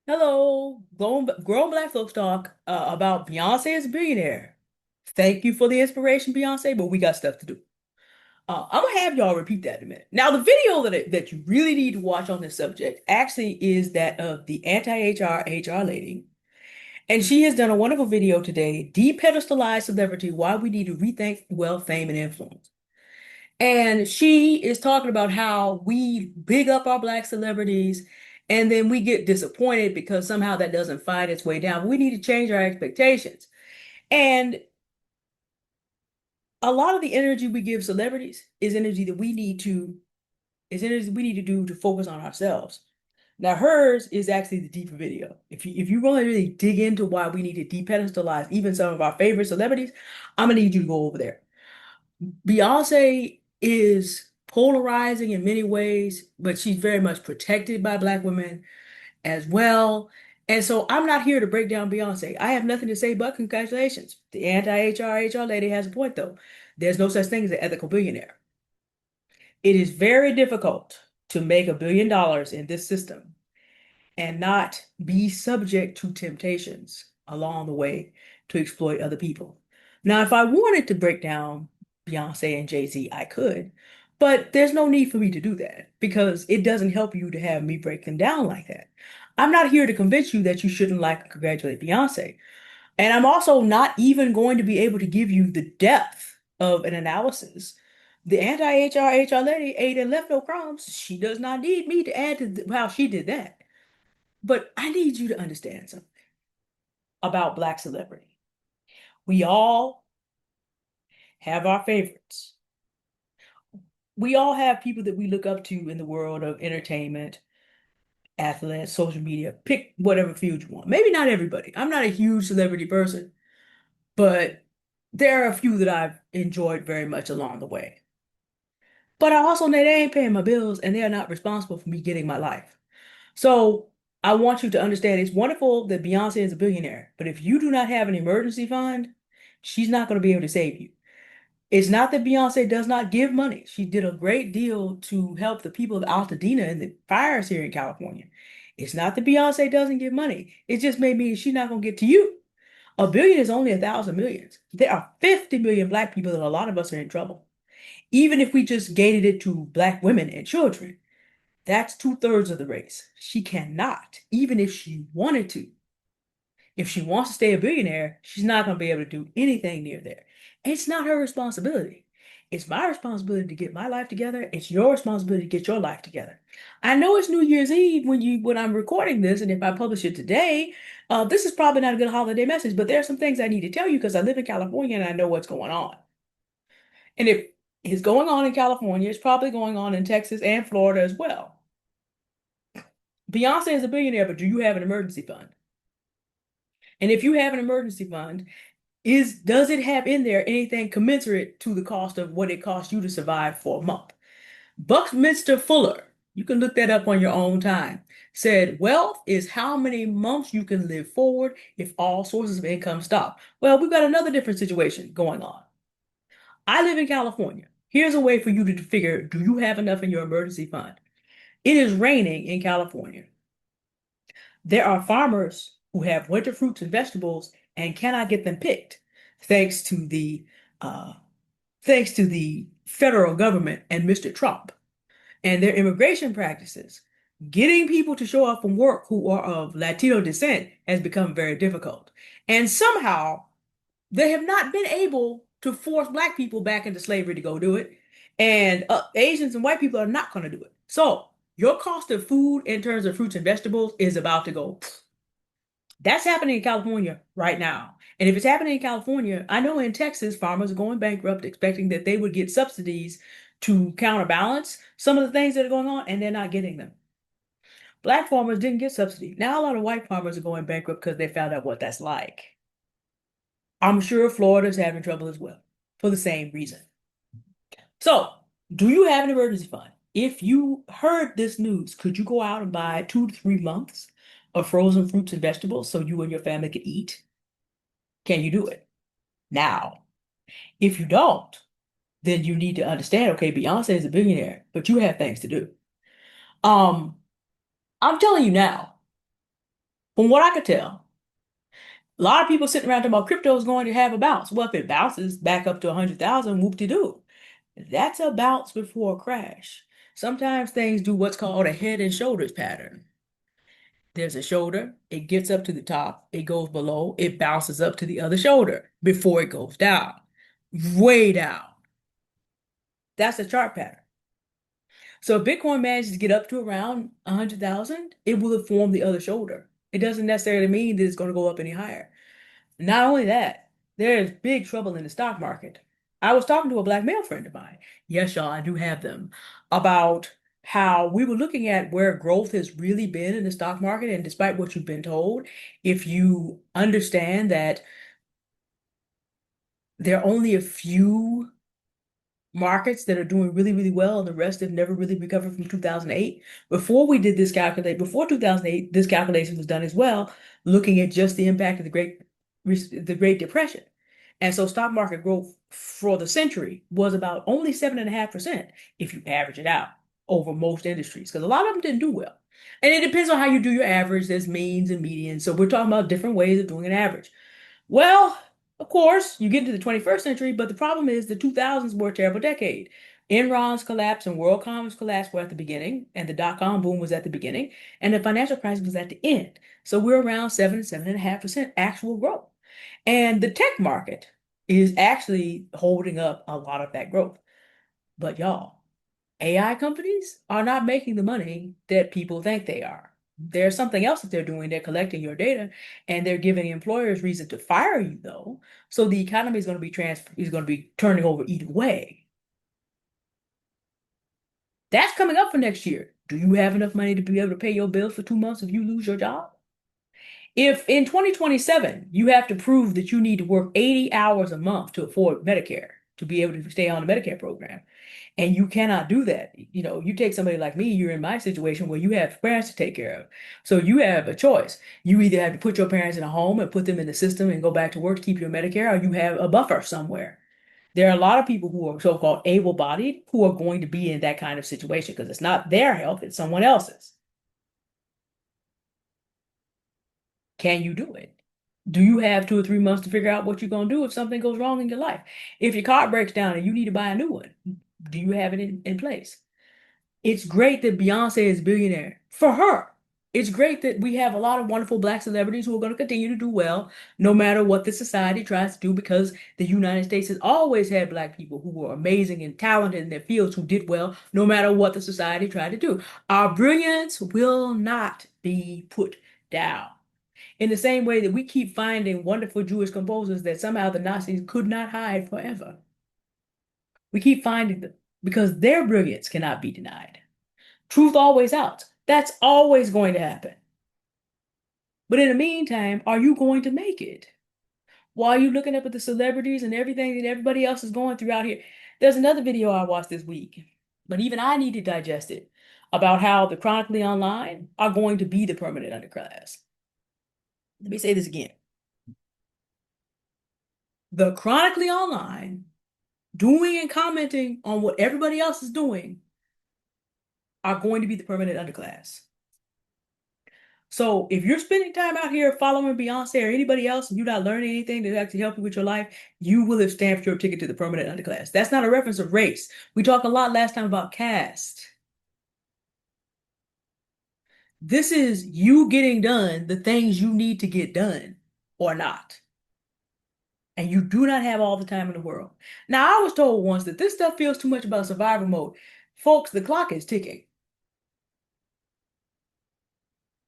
Hello, grown black folks talk about Beyonce as a billionaire. Thank you for the inspiration, Beyonce, but we got stuff to do. I'm gonna have y'all repeat that in a minute. Now, the video that you really need to watch on this subject actually is that of the anti-HR lady, and she has done a wonderful video today, depedestalize celebrity, why we need to rethink wealth, fame, and influence. And she is talking about how we big up our black celebrities and then we get disappointed because somehow that doesn't find its way down. We need to change our expectations. And a lot of the energy we give celebrities is energy we need to do to focus on ourselves. Now hers is actually the deeper video. If you really dig into why we need to depedestalize even some of our favorite celebrities, I'm gonna need you to go over there. Beyonce is polarizing in many ways, but she's very much protected by black women as well. And so I'm not here to break down Beyonce. I have nothing to say but congratulations. The anti-HR lady has a point though. There's no such thing as an ethical billionaire. It is very difficult to make $1 billion in this system and not be subject to temptations along the way to exploit other people. Now, if I wanted to break down Beyonce and Jay-Z, I could, but there's no need for me to do that because it doesn't help you to have me break them down like that. I'm not here to convince you that you shouldn't like and congratulate Beyonce. And I'm also not even going to be able to give you the depth of an analysis. The anti-HR lady ate and left no crumbs. She does not need me to add to how she did that. But I need you to understand something about Black celebrity. We all have our favorites. We all have people that we look up to in the world of entertainment, athletes, social media. Pick whatever field you want. Maybe not everybody. I'm not a huge celebrity person, but there are a few that I've enjoyed very much along the way. But I also know they ain't paying my bills and they are not responsible for me getting my life. So I want you to understand it's wonderful that Beyonce is a billionaire, but if you do not have an emergency fund, she's not going to be able to save you. It's not that Beyonce does not give money. She did a great deal to help the people of Altadena and the fires here in California. It's not that Beyonce doesn't give money. It just may mean she's not going to get to you. A billion is only 1,000 millions. There are 50 million black people and a lot of us are in trouble. Even if we just gated it to black women and children, that's two-thirds of the race. She cannot, even if she wanted to. If she wants to stay a billionaire, she's not going to be able to do anything near there. It's not her responsibility. It's my responsibility to get my life together. It's your responsibility to get your life together. I know it's New Year's Eve when I'm recording this, and if I publish it today, this is probably not a good holiday message, but there are some things I need to tell you because I live in California and I know what's going on. And if it's going on in California, it's probably going on in Texas and Florida as well. Beyonce is a billionaire, but do you have an emergency fund? And if you have an emergency fund, does it have in there anything commensurate to the cost of what it costs you to survive for a month? Buckminster Fuller, you can look that up on your own time, said wealth is how many months you can live forward if all sources of income stop. Well, we've got another different situation going on. I live in California. Here's a way for you to figure, do you have enough in your emergency fund? It is raining in California. There are farmers who have winter fruits and vegetables and cannot get them picked thanks to the uh, thanks to the federal government and Mr. Trump and their immigration practices. Getting people to show up from work who are of Latino descent has become very difficult. And somehow they have not been able to force black people back into slavery to go do it. And Asians and white people are not going to do it. So your cost of food in terms of fruits and vegetables is about to go. That's happening in California right now. And if it's happening in California, I know in Texas, farmers are going bankrupt, expecting that they would get subsidies to counterbalance some of the things that are going on, and they're not getting them. Black farmers didn't get subsidy. Now a lot of white farmers are going bankrupt because they found out what that's like. I'm sure Florida's having trouble as well for the same reason. So, do you have an emergency fund? If you heard this news, could you go out and buy 2 to 3 months of frozen fruits and vegetables so you and your family could eat? Can you do it? Now, if you don't, then you need to understand, okay, Beyonce is a billionaire, but you have things to do. Um, I'm telling you now, From what I could tell, a lot of people sitting around talking about crypto is going to have a bounce. Well, if it bounces back up to 100,000, whoop-de-doo. That's a bounce before a crash. Sometimes things do what's called a head and shoulders pattern. There's a shoulder, it gets up to the top, it goes below, it bounces up to the other shoulder before it goes down, way down. That's a chart pattern. So if Bitcoin manages to get up to around 100,000, it will have formed the other shoulder. It doesn't necessarily mean that it's going to go up any higher. Not only that, there is big trouble in the stock market. I was talking to a black male friend of mine. Yes, y'all, I do have them. About how we were looking at where growth has really been in the stock market. And despite what you've been told, if you understand that there are only a few markets that are doing really, really well, and the rest have never really recovered from 2008. Before 2008, this calculation was done as well, looking at just the impact of the Great Depression. And so stock market growth for the century was about only 7.5% if you average it out over most industries, because a lot of them didn't do well. And it depends on how you do your average. There's means and medians. So we're talking about different ways of doing an average. Well, of course, you get into the 21st century, but the problem is the 2000s were a terrible decade. Enron's collapse and WorldCom's collapse were at the beginning, and the dot-com boom was at the beginning, and the financial crisis was at the end. So we're around 7.5% actual growth. And the tech market is actually holding up a lot of that growth. But y'all, AI companies are not making the money that people think they are. There's something else that they're doing. They're collecting your data and they're giving employers reason to fire you, though. So the economy is going to be turning over either way. That's coming up for next year. Do you have enough money to be able to pay your bills for 2 months if you lose your job? If in 2027 you have to prove that you need to work 80 hours a month to afford Medicare, to be able to stay on the Medicare program, and you cannot do that. You take somebody like me, you're in my situation where you have parents to take care of. So you have a choice. You either have to put your parents in a home and put them in the system and go back to work to keep your Medicare, or you have a buffer somewhere. There are a lot of people who are so-called able-bodied who are going to be in that kind of situation because it's not their health, it's someone else's. Can you do it? Do you have 2 or 3 months to figure out what you're going to do if something goes wrong in your life? If your car breaks down and you need to buy a new one, do you have it in place? It's great that Beyonce is a billionaire for her. It's great that we have a lot of wonderful black celebrities who are going to continue to do well no matter what the society tries to do because the United States has always had black people who were amazing and talented in their fields who did well no matter what the society tried to do. Our brilliance will not be put down. In the same way that we keep finding wonderful Jewish composers that somehow the Nazis could not hide forever. We keep finding them because their brilliance cannot be denied. Truth always out. That's always going to happen. But in the meantime, are you going to make it? While you looking up at the celebrities and everything that everybody else is going through out here. There's another video I watched this week, but even I need to digest it about how the chronically online are going to be the permanent underclass. Let me say this again. The chronically online doing and commenting on what everybody else is doing are going to be the permanent underclass. So if you're spending time out here following Beyonce or anybody else and you're not learning anything to actually help you with your life, you will have stamped your ticket to the permanent underclass. That's not a reference of race. We talked a lot last time about caste. This is you getting done the things you need to get done or not. And you do not have all the time in the world. Now, I was told once that this stuff feels too much about survival mode. Folks, the clock is ticking.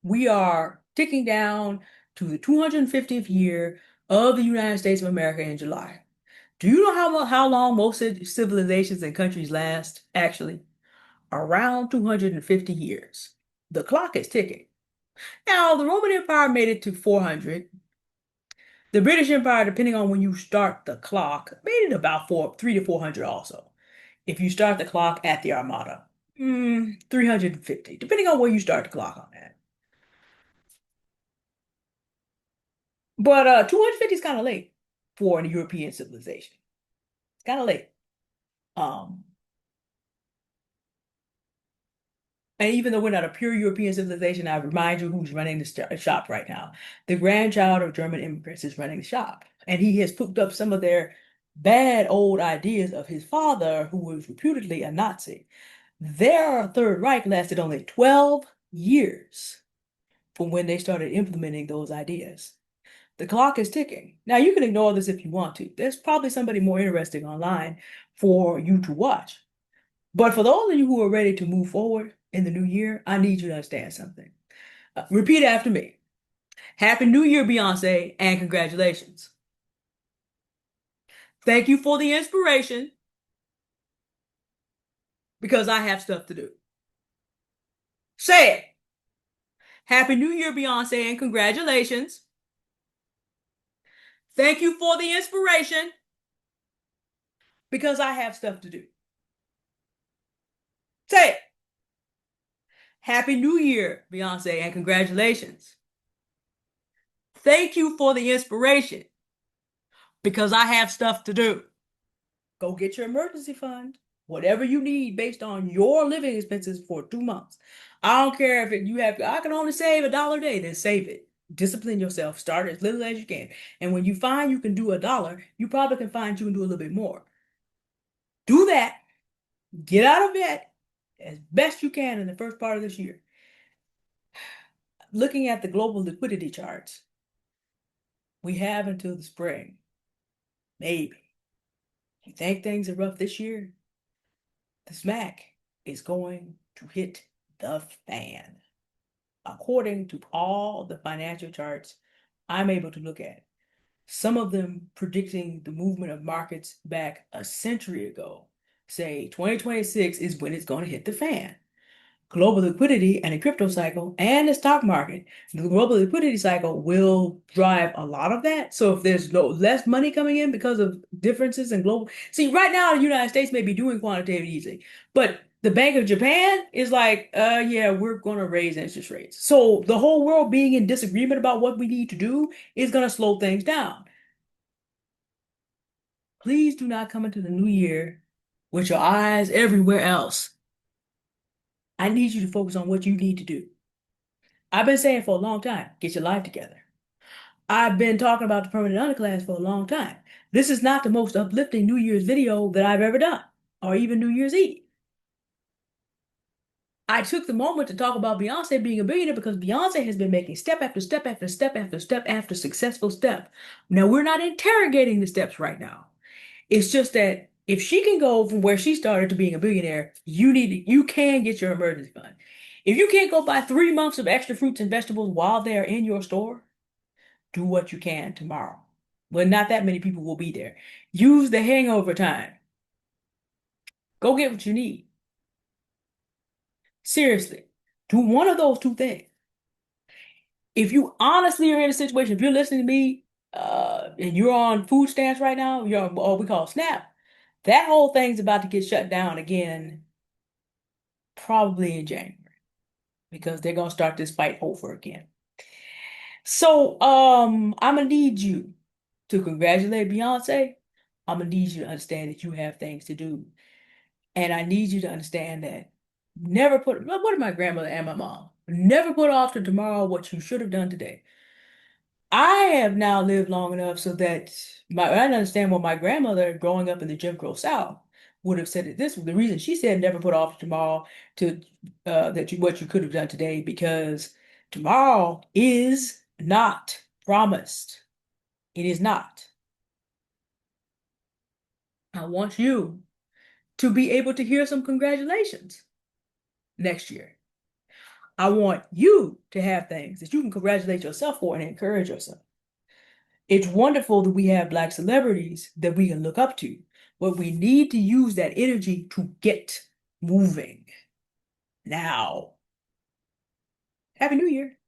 We are ticking down to the 250th year of the United States of America in July. Do you know how long most civilizations and countries last? Actually, around 250 years. The clock is ticking. Now, the Roman Empire made it to 400. The British Empire, depending on when you start the clock, made it about 3 to 400 also. If you start the clock at the Armada, 350, depending on where you start the clock on that. But 250 is kind of late for a European civilization. It's kind of late. Um, And even though we're not a pure European civilization, I remind you who's running the shop right now. The grandchild of German immigrants is running the shop. And he has cooked up some of their bad old ideas of his father, who was reputedly a Nazi. Their Third Reich lasted only 12 years from when they started implementing those ideas. The clock is ticking. Now, you can ignore this if you want to. There's probably somebody more interesting online for you to watch. But for those of you who are ready to move forward in the new year, I need you to understand something. Repeat after me. Happy New Year, Beyonce, and congratulations. Thank you for the inspiration because I have stuff to do. Say it. Happy New Year, Beyonce, and congratulations. Thank you for the inspiration because I have stuff to do. Say it. Happy New Year, Beyonce, and congratulations. Thank you for the inspiration because I have stuff to do. Go get your emergency fund, whatever you need based on your living expenses for 2 months. I don't care if you have, I can only save $1 a day, then save it. Discipline yourself. Start as little as you can. And when you find you can do $1, you probably can find you can do a little bit more. Do that. Get out of debt as best you can in the first part of this year. Looking at the global liquidity charts, we have until the spring. Maybe. You think things are rough this year? The smack is going to hit the fan. According to all the financial charts I'm able to look at, some of them predicting the movement of markets back a century ago, say 2026 is when it's going to hit the fan. Global liquidity and the crypto cycle and the stock market, the global liquidity cycle will drive a lot of that. So if there's less money coming in because of differences in global, see, right now the United States may be doing quantitative easing, but the Bank of Japan is like, yeah, we're going to raise interest rates. So the whole world being in disagreement about what we need to do is going to slow things down. Please do not come into the new year with your eyes everywhere else. I need you to focus on what you need to do. I've been saying for a long time, get your life together. I've been talking about the permanent underclass for a long time. This is not the most uplifting New Year's video that I've ever done, or even New Year's Eve. I took the moment to talk about Beyonce being a billionaire because Beyonce has been making step after step after step after step after successful step. Now, we're not interrogating the steps right now. It's just that if she can go from where she started to being a billionaire, you can get your emergency fund. If you can't go buy 3 months of extra fruits and vegetables while they're in your store, do what you can tomorrow. Well, not that many people will be there. Use the hangover time. Go get what you need. Seriously, do one of those two things. If you honestly are in a situation, if you're listening to me, and you're on food stamps right now, you're on what we call SNAP, that whole thing's about to get shut down again, probably in January, because they're gonna start this fight over again. So, I'm gonna need you to congratulate Beyonce. I'm gonna need you to understand that you have things to do. And I need you to understand that never put, what did my grandmother and my mom? Never put off to tomorrow what you should have done today. I have now lived long enough so that I understand what my grandmother growing up in the Jim Crow South would have said it this. The reason she said never put off to tomorrow to what you could have done today because tomorrow is not promised. It is not. I want you to be able to hear some congratulations next year. I want you to have things that you can congratulate yourself for and encourage yourself. It's wonderful that we have Black celebrities that we can look up to, but we need to use that energy to get moving. Now, Happy New Year.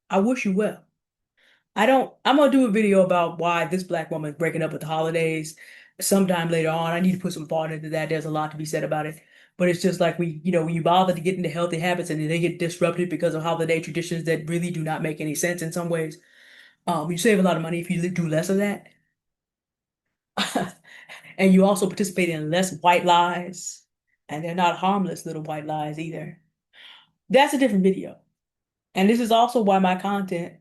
I wish you well. I'm gonna do a video about why this Black woman is breaking up with the holidays sometime later on. I need to put some thought into that. There's a lot to be said about it. But it's just like when you bother to get into healthy habits and then they get disrupted because of holiday traditions that really do not make any sense in some ways. You save a lot of money if you do less of that. And you also participate in less white lies. And they're not harmless little white lies either. That's a different video. And this is also why my content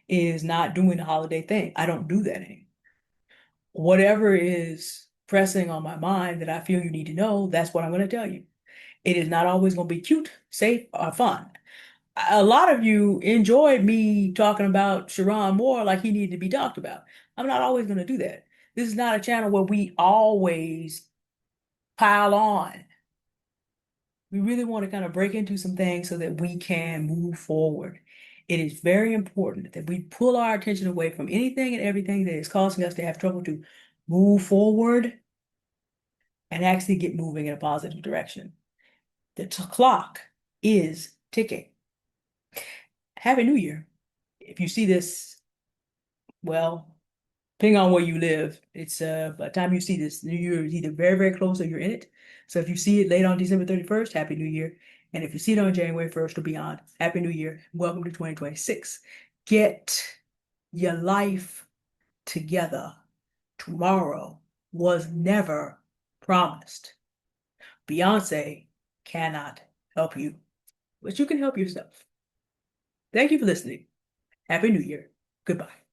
is not doing the holiday thing. I don't do that anymore. Whatever is pressing on my mind that I feel you need to know, that's what I'm going to tell you. It is not always going to be cute, safe, or fun. A lot of you enjoyed me talking about Sharon Moore like he needed to be talked about. I'm not always going to do that. This is not a channel where we always pile on. We really want to kind of break into some things so that we can move forward. It is very important that we pull our attention away from anything and everything that is causing us to have trouble to move forward and actually get moving in a positive direction. The clock is ticking. Happy New Year. If you see this, well, depending on where you live, it's by the time you see this, New Year is either very, very close or you're in it. So if you see it late on December 31st, Happy New Year. And if you see it on January 1st or beyond, Happy New Year. Welcome to 2026. Get your life together. Tomorrow was never promised. Beyonce cannot help you, but you can help yourself. Thank you for listening. Happy New Year. Goodbye.